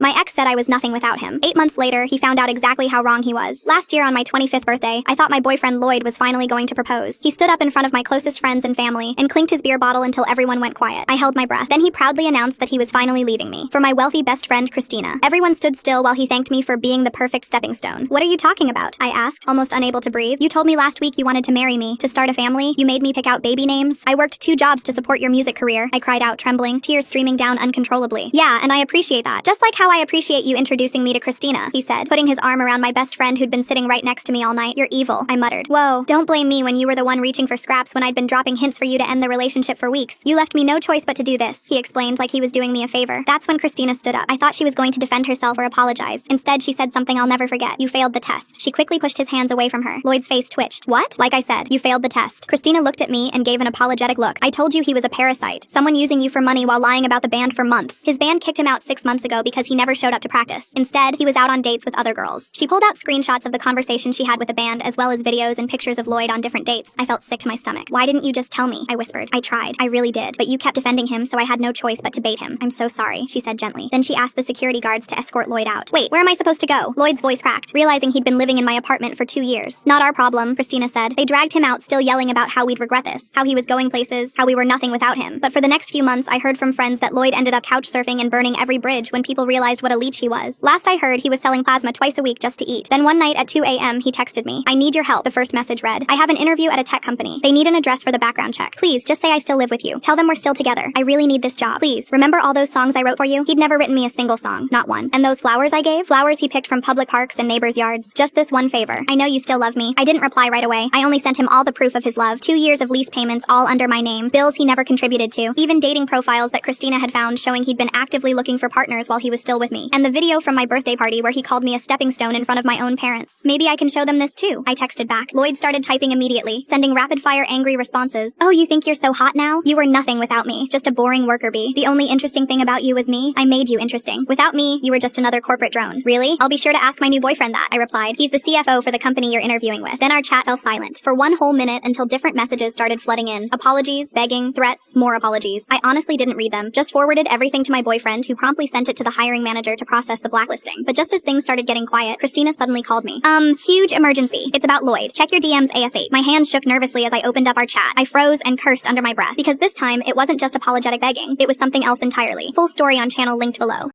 My ex said I was nothing without him. 8 months later, he found out exactly how wrong he was. Last year on my 25th birthday, I thought my boyfriend Lloyd was finally going to propose. He stood up in front of my closest friends and family and clinked his beer bottle until everyone went quiet. I held my breath. Then he proudly announced that he was finally leaving me for my wealthy best friend Christina. Everyone stood still while he thanked me for being the perfect stepping stone. What are you talking about? I asked, almost unable to breathe. You told me last week you wanted to marry me, to start a family. You made me pick out baby names. I worked 2 jobs to support your music career. I cried out, trembling, tears streaming down uncontrollably. Yeah, and I appreciate that. Just like how I appreciate you introducing me to Christina, he said, putting his arm around my best friend who'd been sitting right next to me all night. You're evil, I muttered. Whoa, don't blame me when you were the one reaching for scraps when I'd been dropping hints for you to end the relationship for weeks. You left me no choice but to do this, he explained like he was doing me a favor. That's when Christina stood up. I thought she was going to defend herself or apologize. Instead, she said something I'll never forget. You failed the test. She quickly pushed his hands away from her. Lloyd's face twitched. What? Like I said, you failed the test. Christina looked at me and gave an apologetic look. I told you he was a parasite, someone using you for money while lying about the band for months. His band kicked him out 6 months ago because he never showed up to practice. Instead, he was out on dates with other girls. She pulled out screenshots of the conversation she had with the band, as well as videos and pictures of Lloyd on different dates. I felt sick to my stomach. Why didn't you just tell me? I whispered. I tried. I really did. But you kept defending him, so I had no choice but to bait him. I'm so sorry, she said gently. Then she asked the security guards to escort Lloyd out. Wait, where am I supposed to go? Lloyd's voice cracked, realizing he'd been living in my apartment for 2 years. Not our problem, Christina said. They dragged him out, still yelling about how we'd regret this, how he was going places, how we were nothing without him. But for the next few months, I heard from friends that Lloyd ended up couch surfing and burning every bridge when people realized what a leech he was. Last I heard, he was selling plasma twice a week just to eat. Then one night at 2 a.m., he texted me. I need your help, the first message read. I have an interview at a tech company. They need an address for the background check. Please, just say I still live with you. Tell them we're still together. I really need this job. Please, remember all those songs I wrote for you? He'd never written me a single song, not one. And those flowers I gave? Flowers he picked from public parks and neighbors' yards. Just this one favor. I know you still love me. I didn't reply right away. I only sent him all the proof of his love. 2 years of lease payments all under my name. Bills he never contributed to. Even dating profiles that Christina had found showing he'd been actively looking for partners while he was still with me. And the video from my birthday party where he called me a stepping stone in front of my own parents. Maybe I can show them this too, I texted back. Lloyd started typing immediately, sending rapid-fire angry responses. Oh, you think you're so hot now? You were nothing without me. Just a boring worker bee. The only interesting thing about you was me. I made you interesting. Without me, you were just another corporate drone. Really? I'll be sure to ask my new boyfriend that, I replied. He's the CFO for the company you're interviewing with. Then our chat fell silent for 1 whole minute until different messages started flooding in. Apologies, begging, threats, more apologies. I honestly didn't read them. Just forwarded everything to my boyfriend, who promptly sent it to the hiring manager to process the blacklisting. But just as things started getting quiet, Christina suddenly called me. Huge emergency. It's about Lloyd. Check your DMs ASAP. My hands shook nervously as I opened up our chat. I froze and cursed under my breath because this time it wasn't just apologetic begging. It was something else entirely. Full story on channel linked below.